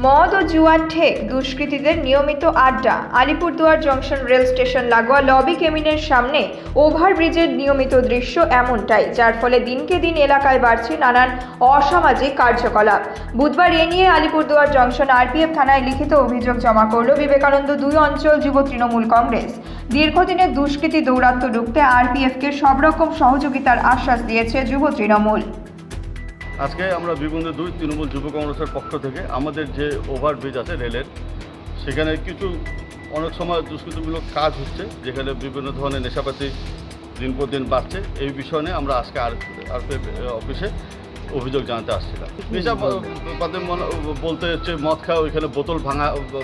মদ ও জুয়ার ঠেক দুষ্কৃতীদের নিয়মিত আড্ডা। আলিপুরদুয়ার জংশন রেল স্টেশন লাগোয়া লবি কেবিনের সামনে ওভারব্রিজের নিয়মিত দৃশ্য এমনটাই, যার ফলে দিনকে দিন এলাকায় বাড়ছে নানান অসামাজিক কার্যকলাপ। বুধবার এ নিয়ে আলিপুরদুয়ার জংশন আরপিএফ থানায় লিখিত অভিযোগ জমা করল বিবেকানন্দ 2 অঞ্চল যুব তৃণমূল কংগ্রেস। দীর্ঘদিনের দুষ্কৃতী দৌরাত্ম্য রুখতে আরপিএফকে সব রকম সহযোগিতার আশ্বাস দিয়েছে যুব তৃণমূল। আজকে আমরা বিবেকানন্দ 2 তৃণমূল যুব কংগ্রেসের পক্ষ থেকে আমাদের যে ওভারব্রিজ আছে রেলের, সেখানে অনেক সময় দুষ্কৃতিমূলক কাজ হচ্ছে, যেখানে বিভিন্ন ধরনের নেশাপাতি দিন পর দিন বাড়ছে। এই বিষয় নিয়ে আমরা আজকে আরপিএফ অফিসে অভিযোগ জানাতে আসছিলাম। নেশাপাতি বলতে হচ্ছে মদ খাওয়া, ওইখানে বোতল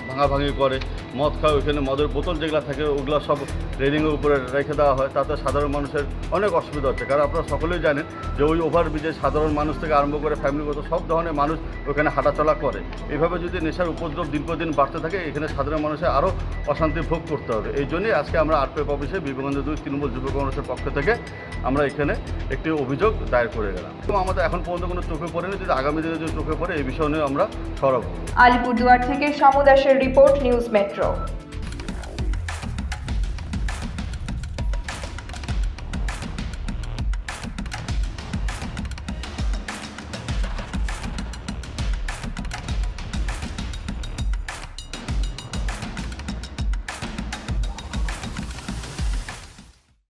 ভাঙাভাঙি করে, মদ খাওয়া, ওইখানে মদের বোতল যেগুলো থাকে ওগুলো সব রেলিংয়ের উপরে রেখে দেওয়া হয়। তাতে সাধারণ মানুষের অনেক অসুবিধা হচ্ছে, কারণ আপনারা সকলেই জানেন যে ওই ওভারব্রিজে সাধারণ মানুষ থেকে আরম্ভ করে ফ্যামিলিগত সব ধরনের মানুষ ওখানে হাঁটাচলা করে। এইভাবে যদি নেশার উপদ্রব দিন পর দিন বাড়তে থাকে, এখানে সাধারণ মানুষের আরও অশান্তি ভোগ করতে হবে। এই জন্যই আজকে আমরা আরপিএফ অফিসে বিবেকানন্দ 2 তৃণমূল যুব কংগ্রেসের পক্ষ থেকে আমরা এখানে একটি অভিযোগ দায়ের করে গেলাম। এবং আমাদের এখন পর্যন্ত কোনো চোখে পড়েনি, যদি আগামী দিনে যদি চোখে পড়ে এই বিষয় নিয়ে আমরা সরব হব। আলিপুরদুয়ার থেকে সমু দাসের রিপোর্ট, নিউজ মেট্রো।